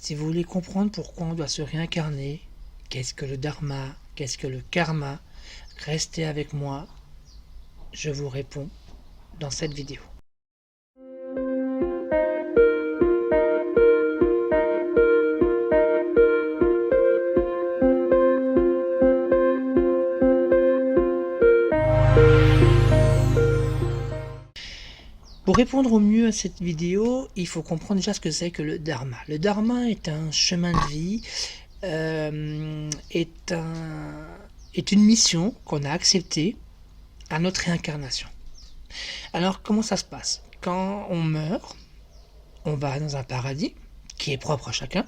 Si vous voulez comprendre pourquoi on doit se réincarner, qu'est-ce que le dharma, qu'est-ce que le karma, restez avec moi, je vous réponds dans cette vidéo. Pour répondre au mieux à cette vidéo, il faut comprendre déjà ce que c'est que le dharma. Le dharma est un chemin de vie, est une mission qu'on a acceptée à notre réincarnation. Alors comment ça se passe? Quand on meurt, on va dans un paradis qui est propre à chacun.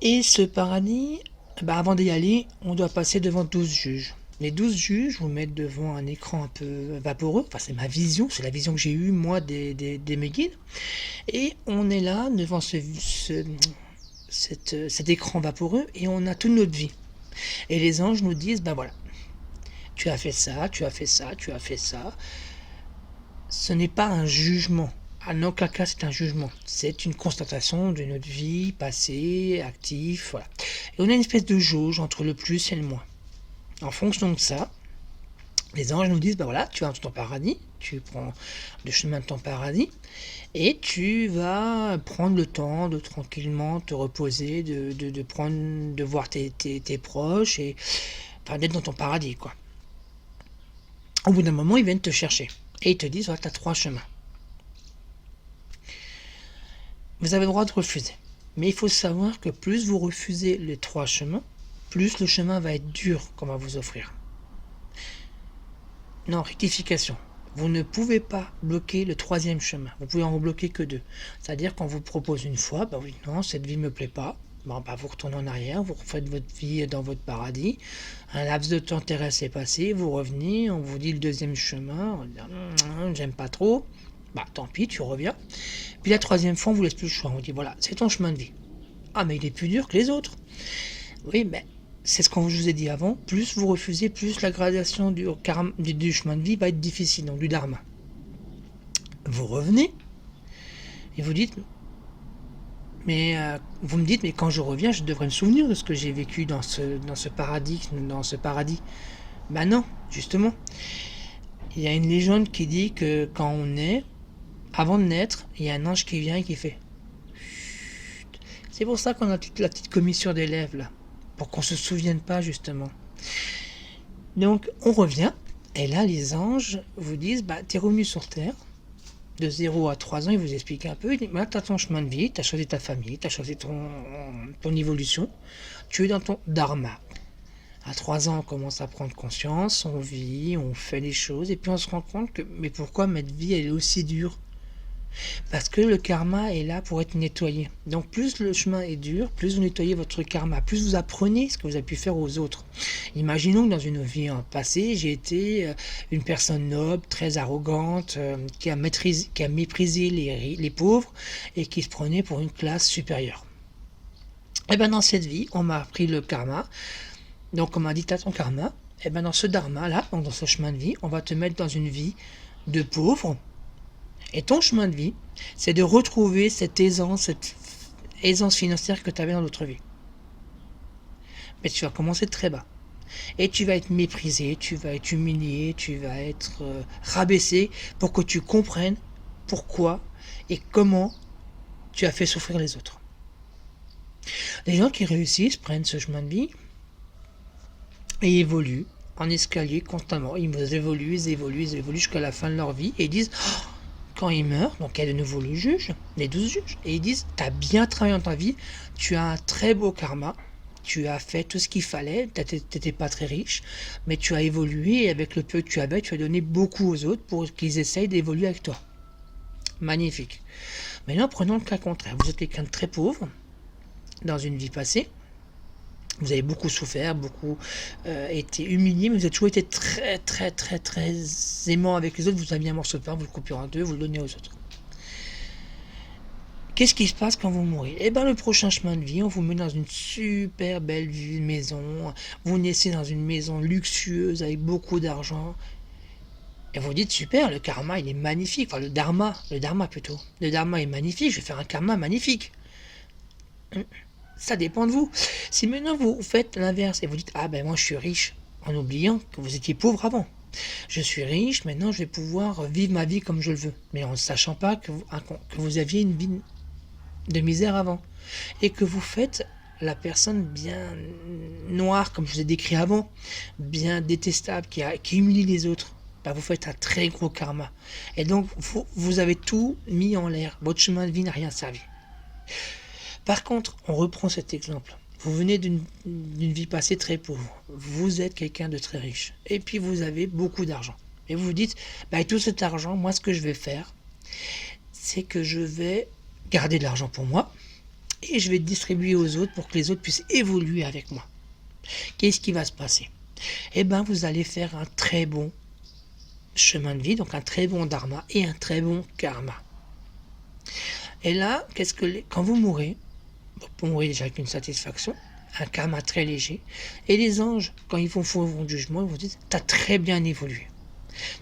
Et ce paradis, avant d'y aller, on doit passer devant 12 juges. Les 12 juges vous mettent devant un écran un peu vaporeux, enfin c'est ma vision, c'est la vision que j'ai eue moi des mes guides. Et on est là devant cet écran vaporeux et on a toute notre vie. Et les anges nous disent, voilà, tu as fait ça, tu as fait ça, tu as fait ça. Ce n'est pas un jugement. À aucun cas c'est un jugement. C'est une constatation de notre vie passée, active, voilà. Et on a une espèce de jauge entre le plus et le moins. En fonction de ça, les anges nous disent, voilà, tu vas dans ton paradis, tu prends le chemin de ton paradis, et tu vas prendre le temps de tranquillement te reposer, de voir tes proches, et enfin, d'être dans ton paradis, quoi. Au bout d'un moment, ils viennent te chercher, et ils te disent, voilà, tu as 3 chemins. Vous avez le droit de refuser. Mais il faut savoir que plus vous refusez les 3 chemins, plus le chemin va être dur qu'on va vous offrir. Non, rectification. Vous ne pouvez pas bloquer le 3e chemin. Vous pouvez en bloquer que 2. C'est-à-dire qu'on vous propose une fois, oui, non, cette vie ne me plaît pas. Vous retournez en arrière, vous refaites votre vie dans votre paradis. Un laps de temps terrestre est passé, vous revenez, on vous dit le 2e chemin, on dit, j'aime pas trop. Tant pis, tu reviens. Puis la 3e fois, on vous laisse plus le choix. On vous dit, voilà, c'est ton chemin de vie. Ah, mais il est plus dur que les autres. Oui, mais c'est ce qu'on vous ai dit avant. Plus vous refusez, plus la gradation du chemin de vie va être difficile, donc du dharma. Vous revenez et vous dites, vous me dites, mais quand je reviens, je devrais me souvenir de ce que j'ai vécu dans ce paradis. Non, justement. Il y a une légende qui dit que quand on naît, avant de naître, il y a un ange qui vient et qui fait chut. C'est pour ça qu'on a toute la petite commission d'élèves là, pour qu'on se souvienne pas justement. Donc on revient, et là les anges vous disent, t'es revenu sur Terre, de 0 à 3 ans, ils vous expliquent un peu, ils disent, tu as ton chemin de vie, tu as choisi ta famille, tu as choisi ton évolution, tu es dans ton dharma. À 3 ans, on commence à prendre conscience, on vit, on fait les choses, et puis on se rend compte que, mais pourquoi notre vie elle est aussi dure? Parce que le karma est là pour être nettoyé. Donc plus le chemin est dur, plus vous nettoyez votre karma, plus vous apprenez ce que vous avez pu faire aux autres. Imaginons que dans une vie passée, j'ai été une personne noble, très arrogante, qui a méprisé les pauvres et qui se prenait pour une classe supérieure. Et dans cette vie, on m'a appris le karma. Donc on m'a dit, t'as ton karma. Et dans ce dharma là, donc dans ce chemin de vie, on va te mettre dans une vie de pauvre. Et ton chemin de vie, c'est de retrouver cette aisance financière que tu avais dans l'autre vie. Mais tu vas commencer très bas. Et tu vas être méprisé, tu vas être humilié, tu vas être rabaissé pour que tu comprennes pourquoi et comment tu as fait souffrir les autres. Les gens qui réussissent prennent ce chemin de vie et évoluent en escalier constamment. Ils évoluent jusqu'à la fin de leur vie et ils disent... Quand ils meurent, donc il y a de nouveau le juge, les 12 juges, et ils disent, tu as bien travaillé dans ta vie, tu as un très beau karma, tu as fait tout ce qu'il fallait, tu n'étais pas très riche, mais tu as évolué, et avec le peu que tu avais, tu as donné beaucoup aux autres pour qu'ils essayent d'évoluer avec toi. Magnifique. Maintenant, prenons le cas contraire. Vous êtes quelqu'un de très pauvre, dans une vie passée, vous avez beaucoup souffert, beaucoup été humilié, mais vous avez toujours été très, très, très, très aimant avec les autres. Vous aviez un morceau de pain, vous le coupez en deux, vous le donnez aux autres. Qu'est-ce qui se passe quand vous mourrez? Le prochain chemin de vie, on vous met dans une super belle maison. Vous naissez dans une maison luxueuse avec beaucoup d'argent. Et vous dites, super, le karma, il est magnifique. Enfin, le dharma plutôt. Le dharma est magnifique, je vais faire un karma magnifique. Ça dépend de vous. Si maintenant vous faites l'inverse et vous dites: «Ah ben moi je suis riche», en oubliant que vous étiez pauvre avant. Je suis riche, maintenant je vais pouvoir vivre ma vie comme je le veux, mais en ne sachant pas que vous aviez une vie de misère avant et que vous faites la personne bien noire, comme je vous ai décrit avant, bien détestable, qui humilie les autres. Bah, vous faites un très gros karma. Et donc, vous avez tout mis en l'air. Votre chemin de vie n'a rien servi. Par contre, on reprend cet exemple. Vous venez d'une vie passée très pauvre. Vous êtes quelqu'un de très riche. Et puis vous avez beaucoup d'argent. Et vous vous dites, bah, avec tout cet argent, moi ce que je vais faire, c'est que je vais garder de l'argent pour moi et je vais distribuer aux autres pour que les autres puissent évoluer avec moi. Qu'est-ce qui va se passer? Eh bien, vous allez faire un très bon chemin de vie, donc un très bon dharma et un très bon karma. Et là, quand vous mourrez, vous mourrez déjà avec une satisfaction, un karma très léger, et les anges, quand ils font vos jugement, ils vous disent, t'as très bien évolué.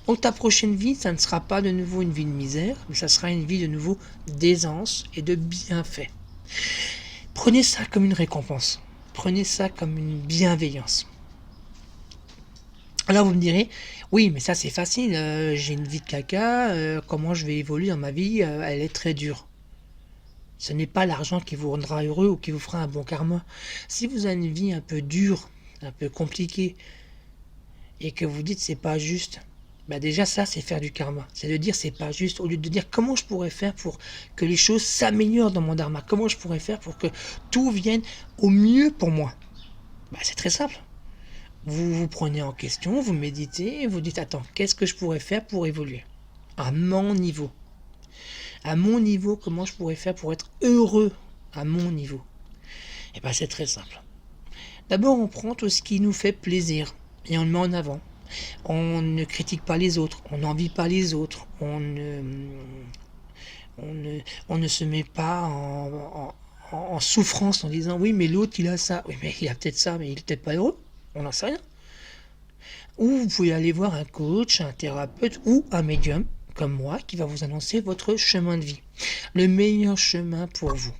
Donc ta prochaine vie, ça ne sera pas de nouveau une vie de misère, mais ça sera une vie de nouveau d'aisance et de bienfait. Prenez ça comme une récompense. Prenez ça comme une bienveillance. Alors vous me direz, oui, mais ça c'est facile, j'ai une vie de caca, comment je vais évoluer dans ma vie, elle est très dure. Ce n'est pas l'argent qui vous rendra heureux ou qui vous fera un bon karma. Si vous avez une vie un peu dure, un peu compliquée, et que vous dites c'est pas juste, bah déjà ça c'est faire du karma. C'est de dire c'est pas juste, au lieu de dire comment je pourrais faire pour que les choses s'améliorent dans mon dharma, comment je pourrais faire pour que tout vienne au mieux pour moi. Bah c'est très simple. Vous vous prenez en question, vous méditez, vous dites attends, qu'est-ce que je pourrais faire pour évoluer à mon niveau? À mon niveau, comment je pourrais faire pour être heureux à mon niveau? Et bien c'est très simple. D'abord on prend tout ce qui nous fait plaisir et on le met en avant. On ne critique pas les autres, on n'envie pas les autres, on ne se met pas en souffrance en disant oui mais l'autre il a ça, oui mais il a peut-être ça mais il est peut-être pas heureux, on n'en sait rien. Ou vous pouvez aller voir un coach, un thérapeute ou un médium comme moi qui va vous annoncer votre chemin de vie. Le meilleur chemin pour vous.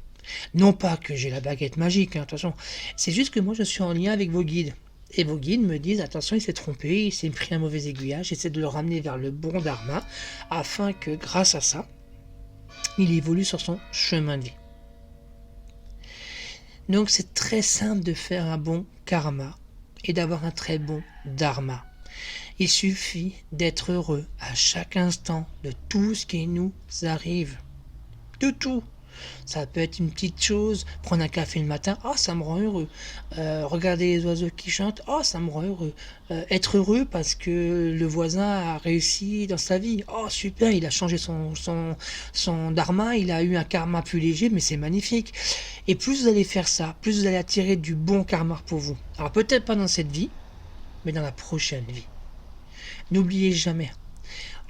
Non pas que j'ai la baguette magique, attention, c'est juste que moi je suis en lien avec vos guides. Et vos guides me disent attention, il s'est trompé, il s'est pris un mauvais aiguillage, j'essaie de le ramener vers le bon dharma afin que grâce à ça, il évolue sur son chemin de vie. Donc c'est très simple de faire un bon karma et d'avoir un très bon dharma. Il suffit d'être heureux à chaque instant de tout ce qui nous arrive. De tout. Ça peut être une petite chose, prendre un café le matin, ah ça me rend heureux. Regarder les oiseaux qui chantent, ah ça me rend heureux. Être heureux parce que le voisin a réussi dans sa vie, oh super, il a changé son dharma, il a eu un karma plus léger, mais c'est magnifique. Et plus vous allez faire ça, plus vous allez attirer du bon karma pour vous. Alors peut-être pas dans cette vie, mais dans la prochaine vie. N'oubliez jamais,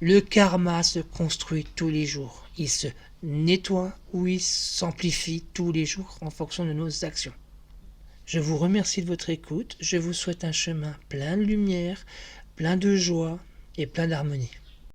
le karma se construit tous les jours. Il se nettoie ou il s'amplifie tous les jours en fonction de nos actions. Je vous remercie de votre écoute. Je vous souhaite un chemin plein de lumière, plein de joie et plein d'harmonie.